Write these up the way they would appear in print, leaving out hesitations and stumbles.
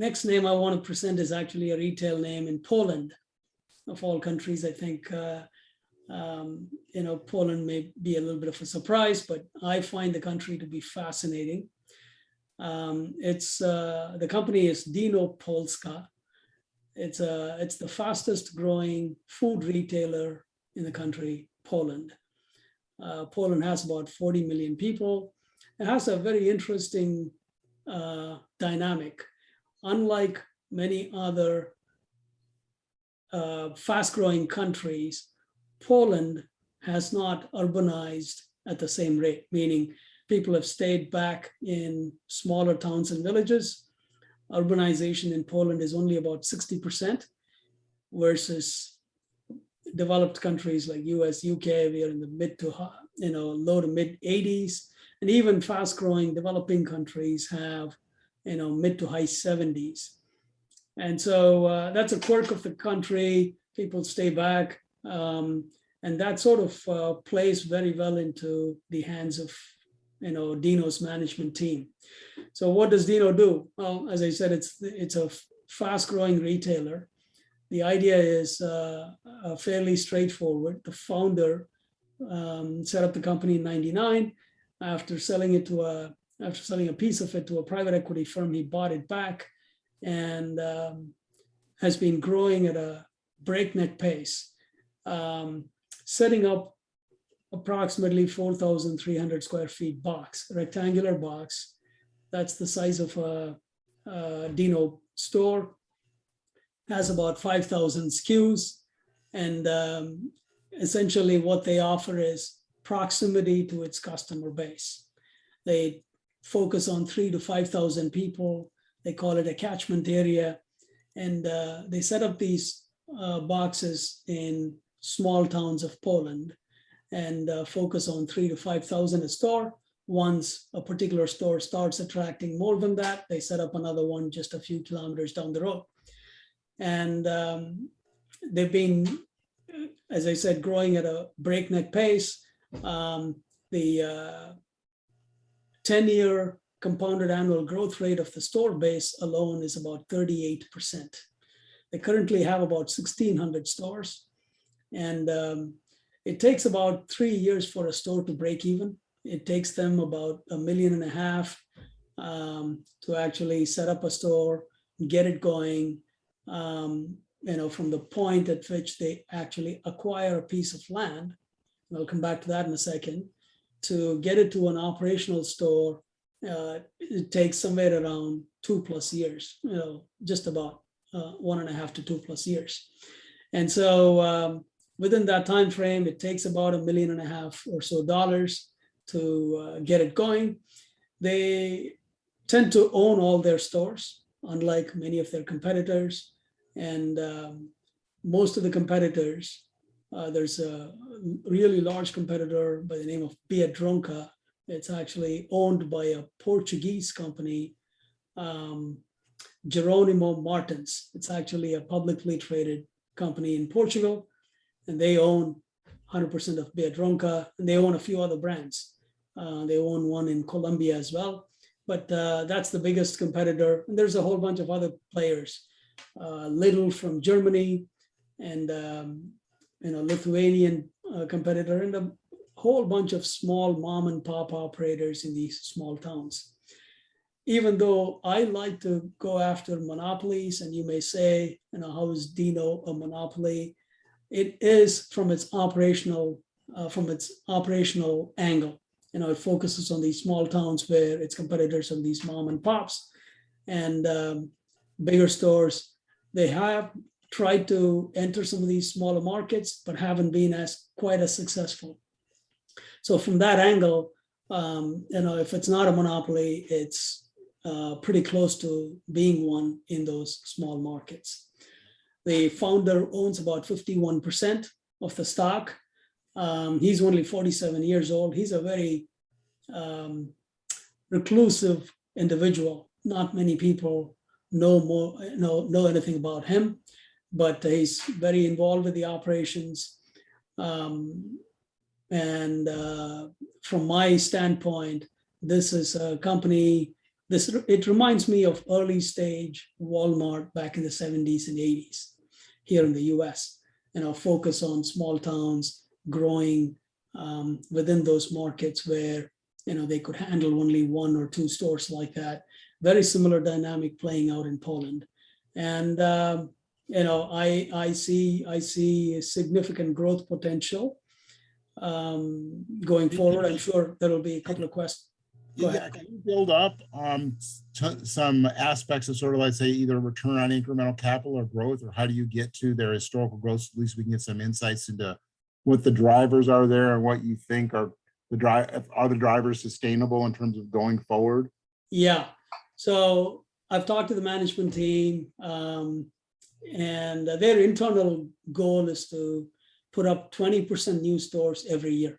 next name I want to present is actually a retail name in Poland. Of all countries, I think, Poland may be a little bit of a surprise, but I find the country to be fascinating. The company is Dino Polska. It's the fastest growing food retailer in the country, Poland. Poland has about 40 million people. It has a very interesting dynamic. Unlike many other fast-growing countries, Poland has not urbanized at the same rate, meaning people have stayed back in smaller towns and villages. Urbanization in Poland is only about 60% versus developed countries like US, UK, we are in the low to mid 80s, and even fast-growing developing countries have mid to high 70s. And so that's a quirk of the country. People stay back, and that sort of plays very well into the hands of Dino's management team. So what does Dino do? Well, as I said, it's a fast-growing retailer. The idea is fairly straightforward. The founder set up the company in '99. After selling a piece of it to a private equity firm, he bought it back and has been growing at a breakneck pace, setting up approximately 4,300 square feet box, rectangular box. That's the size of a Dino store. Has about 5,000 SKUs, and essentially what they offer is proximity to its customer base. They focus on 3,000 to 5,000 people. They call it a catchment area, and they set up these boxes in small towns of Poland and focus on 3,000 to 5,000 a store. Once a particular store starts attracting more than that, they set up another one just a few kilometers down the road. And they've been, as I said, growing at a breakneck pace. The 10-year compounded annual growth rate of the store base alone is about 38%. They currently have about 1,600 stores, and it takes about 3 years for a store to break even. It takes them about $1.5 million to actually set up a store, get it going. From the point at which they actually acquire a piece of land, and I'll come back to that in a second, to get it to an operational store, it takes somewhere around 2+ years, just about 1.5 to 2+ years. And so within that time frame, it takes about $1.5 million or so to get it going. They tend to own all their stores, unlike many of their competitors. And most of the competitors, there's a really large competitor by the name of Biedronka. It's actually owned by a Portuguese company, Jerónimo Martins. It's actually a publicly traded company in Portugal, and they own 100% of Biedronka, and they own a few other brands. They own one in Colombia as well, but that's the biggest competitor. And there's a whole bunch of other players. Lidl from Germany, and Lithuanian competitor, and a whole bunch of small mom and pop operators in these small towns. Even though I like to go after monopolies, and you may say, how is Dino a monopoly? It is from its operational angle. It focuses on these small towns where its competitors are these mom and pops, and bigger stores. They have tried to enter some of these smaller markets, but haven't been quite as successful. So from that angle, if it's not a monopoly, it's pretty close to being one in those small markets. The founder owns about 51% of the stock. He's only 47 years old. He's a very reclusive individual. Not many people know anything about him, but he's very involved with the operations. And from my standpoint, this is a company it reminds me of early stage Walmart back in the 70s and 80s here in the US, focus on small towns, growing within those markets where, they could handle only one or two stores like that. Very similar dynamic playing out in Poland. And, I see a significant growth potential going forward. I'm sure there will be a couple of questions. Yeah, can you build up some aspects of sort of, let's say, either return on incremental capital or growth, or how do you get to their historical growth? So at least we can get some insights into what the drivers are there and what you think are the drivers sustainable in terms of going forward? Yeah, so I've talked to the management team, and their internal goal is to put up 20% new stores every year.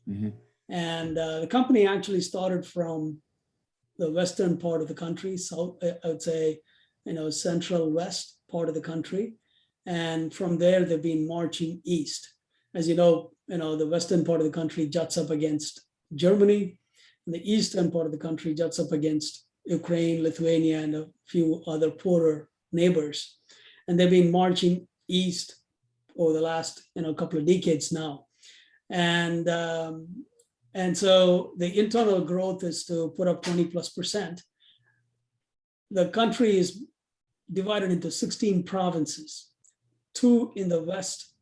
Mm-hmm. And the company actually started from the western part of the country, south, I would say, central west part of the country. And from there, they've been marching east. As you know, the western part of the country juts up against Germany, and the eastern part of the country juts up against Ukraine, Lithuania, and a few other poorer neighbors. And they've been marching east over the last, couple of decades now. And so the internal growth is to put up 20+%. The country is divided into 16 provinces. 2 in the west,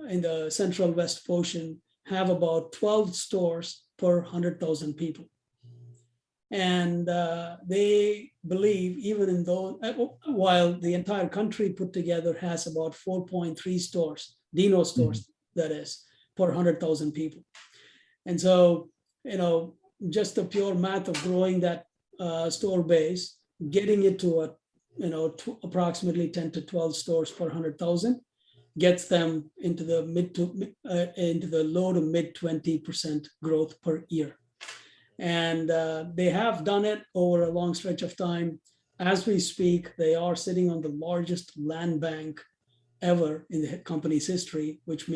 in the central west portion, have about 12 stores per 100,000 people. And they believe, even in those, while the entire country put together has about 4.3 stores, Dino stores, that is, per 100,000 people. And so, just the pure math of growing that store base, getting it to approximately 10 to 12 stores per 100,000, gets them into the low to mid 20% growth per year. And they have done it over a long stretch of time. As we speak, they are sitting on the largest land bank ever in the company's history, which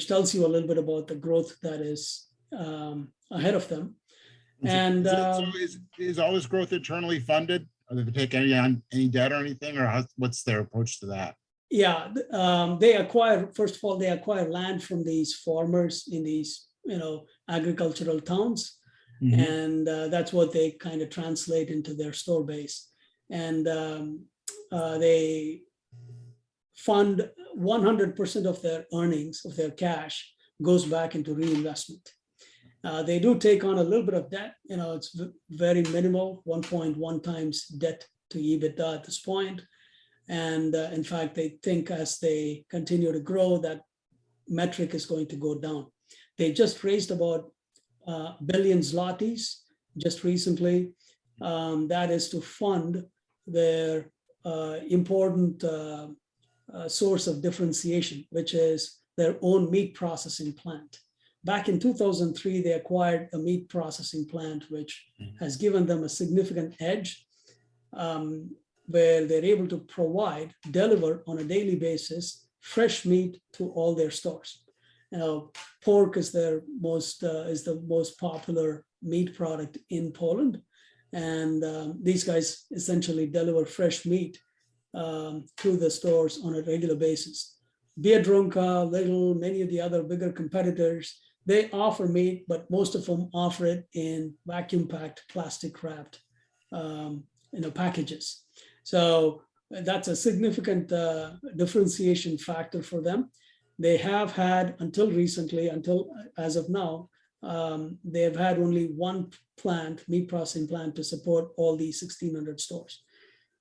tells you a little bit about the growth that is ahead of them. And is all this growth internally funded? Are they take any debt or anything, or what's their approach to that? Yeah, first of all, they acquire land from these farmers in these, agricultural towns. Mm-hmm. And that's what they kind of translate into their store base. And they fund 100% of their earnings, of their cash, goes back into reinvestment. They do take on a little bit of debt. It's very minimal, 1.1 times debt to EBITDA at this point. And in fact, they think as they continue to grow, that metric is going to go down. They just raised about billion zlotys just recently. That is to fund their important source of differentiation, which is their own meat processing plant. Back in 2003, they acquired a meat processing plant, which has given them a significant edge, where they're able to deliver on a daily basis, fresh meat to all their stores. Pork is the most popular meat product in Poland. And these guys essentially deliver fresh meat to the stores on a regular basis. Biedronka, Lidl, many of the other bigger competitors, they offer meat, but most of them offer it in vacuum-packed, plastic-wrapped packages. So that's a significant differentiation factor for them. They have had, until as of now, they have had only one plant, meat processing plant, to support all these 1,600 stores.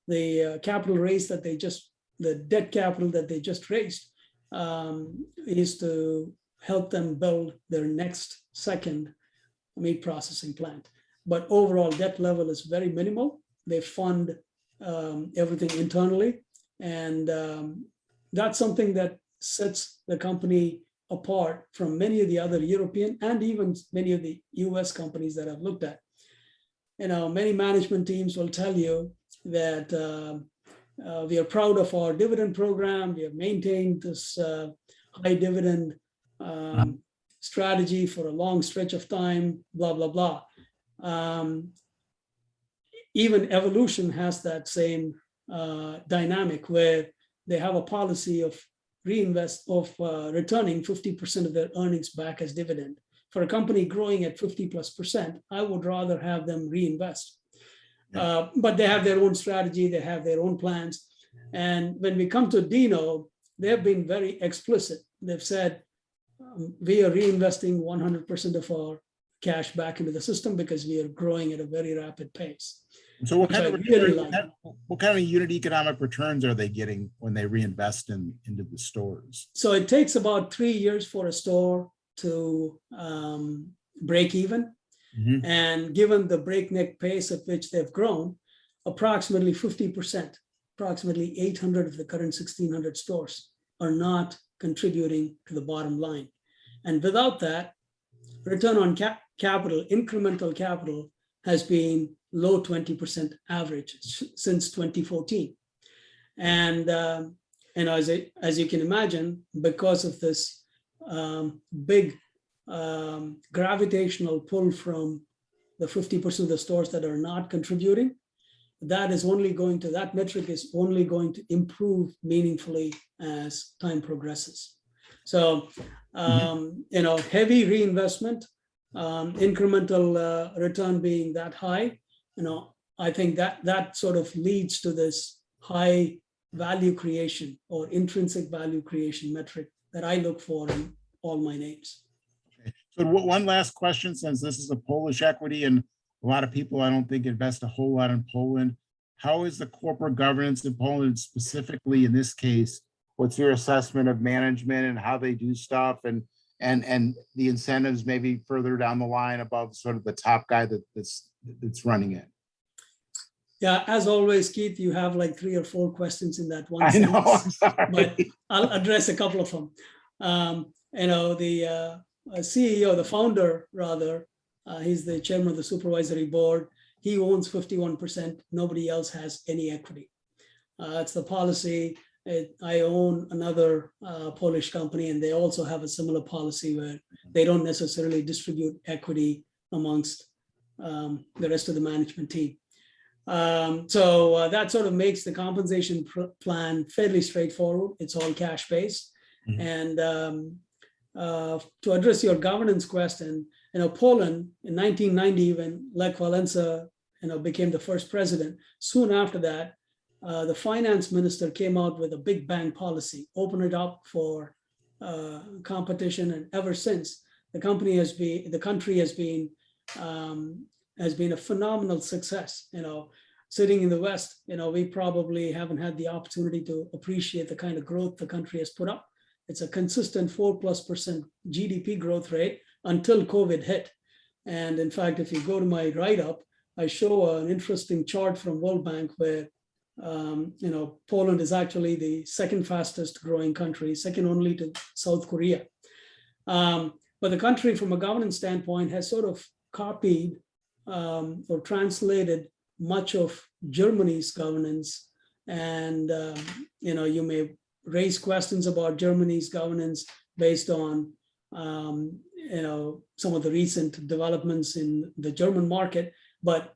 The capital raise the debt capital that they just raised is to help them build their next second meat processing plant. But overall debt level is very minimal. They fund everything internally. And that's something that sets the company apart from many of the other European and even many of the US companies that I've looked at. Many management teams will tell you that we are proud of our dividend program. We have maintained this high dividend strategy for a long stretch of time, blah, blah, blah. even Evolution has that same dynamic where they have a policy of returning 50% of their earnings back as dividend. For a company growing at 50+%, I would rather have them reinvest. But they have their own strategy, they have their own plans. And when we come to Dino, they've been very explicit. They've said, we are reinvesting 100% of our cash back into the system because we are growing at a very rapid pace. So what kind, what kind of unit economic returns are they getting when they reinvest into the stores? So it takes about 3 years for a store to break even. Mm-hmm. And given the breakneck pace at which they've grown, approximately 50%, approximately 800 of the current 1,600 stores are not contributing to the bottom line. And without that, return on capital, incremental capital, has been low 20% average since 2014. And as you can imagine, because of this big gravitational pull from the 50% of the stores that are not contributing, that metric is only going to improve meaningfully as time progresses. So, heavy reinvestment, incremental return being that high, I think that sort of leads to this high value creation or intrinsic value creation metric that I look for in all my names. Okay. So one last question, since this is a Polish equity and a lot of people, I don't think, invest a whole lot in Poland. How is the corporate governance in Poland, specifically in this case? What's your assessment of management and how they do stuff, and the incentives maybe further down the line above sort of the top guy that's running it? Yeah, as always, Keith, you have like 3 or 4 questions in that one I sentence, know, I'm sorry. but I'll address a couple of them. The CEO, the founder rather, he's the chairman of the supervisory board. He owns 51%. Nobody else has any equity. It's the policy. I own another Polish company, and they also have a similar policy where they don't necessarily distribute equity amongst the rest of the management team. So that sort of makes the compensation plan fairly straightforward. It's all cash based. Mm-hmm. And to address your governance question, Poland in 1990, when Lech Walesa, became the first president, soon after that, the finance minister came out with a big bang policy, open it up for competition, and ever since, the country has been a phenomenal success. Sitting in the West, we probably haven't had the opportunity to appreciate the kind of growth the country has put up. It's a consistent 4+% GDP growth rate until COVID hit. And in fact, if you go to my write-up, I show an interesting chart from World Bank where Poland is actually the second fastest growing country, second only to South Korea. But the country, from a governance standpoint, has sort of copied or translated much of Germany's governance. And, you may raise questions about Germany's governance based on, some of the recent developments in the German market. But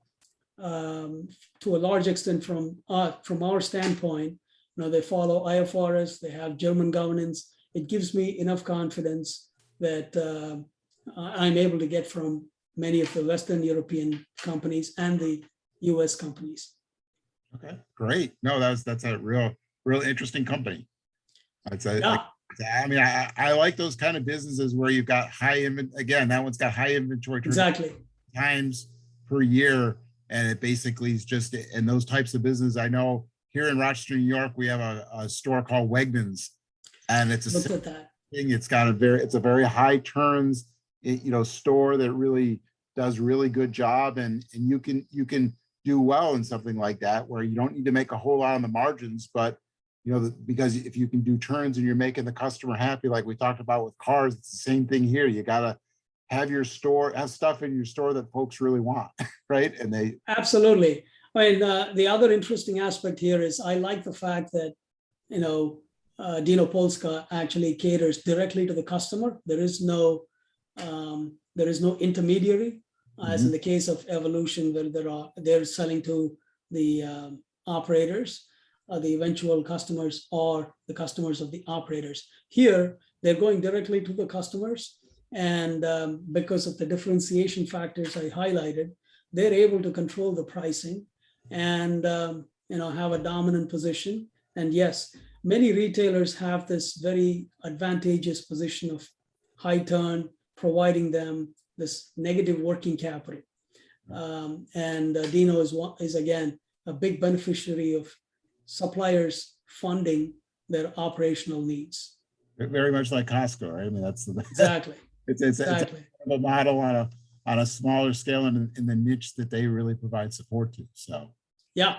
to a large extent, from our standpoint, they follow IFRS, they have German governance. It gives me enough confidence that I'm able to get from many of the Western European companies and the US companies. Okay, great. No, that's a real interesting company. I like those kind of businesses where you've got that one's got high inventory times per year. And it basically is just in those types of business. I know here in Rochester, New York, we have a store called Wegmans, and it's a thing. It's got a very high turns, store that really does really good job, and you can do well in something like that where you don't need to make a whole lot on the margins, but because if you can do turns and you're making the customer happy, like we talked about with cars, it's the same thing here. You gotta have stuff in your store that folks really want, right? And they absolutely. The other interesting aspect here is I like the fact that Dino Polska actually caters directly to the customer. There is no intermediary. as in the case of Evolution, where they're selling to the operators, the eventual customers, or the customers of the operators. Here, they're going directly to the customers, and because of the differentiation factors I highlighted, they're able to control the pricing and have a dominant position. And yes, many retailers have this very advantageous position of high turn, providing them this negative working capital. Dino is again a big beneficiary of suppliers funding their operational needs. Very much like Costco, right? I mean, that's Exactly. it's Exactly. a model on a smaller scale and in the niche that they really provide support to. So Yeah.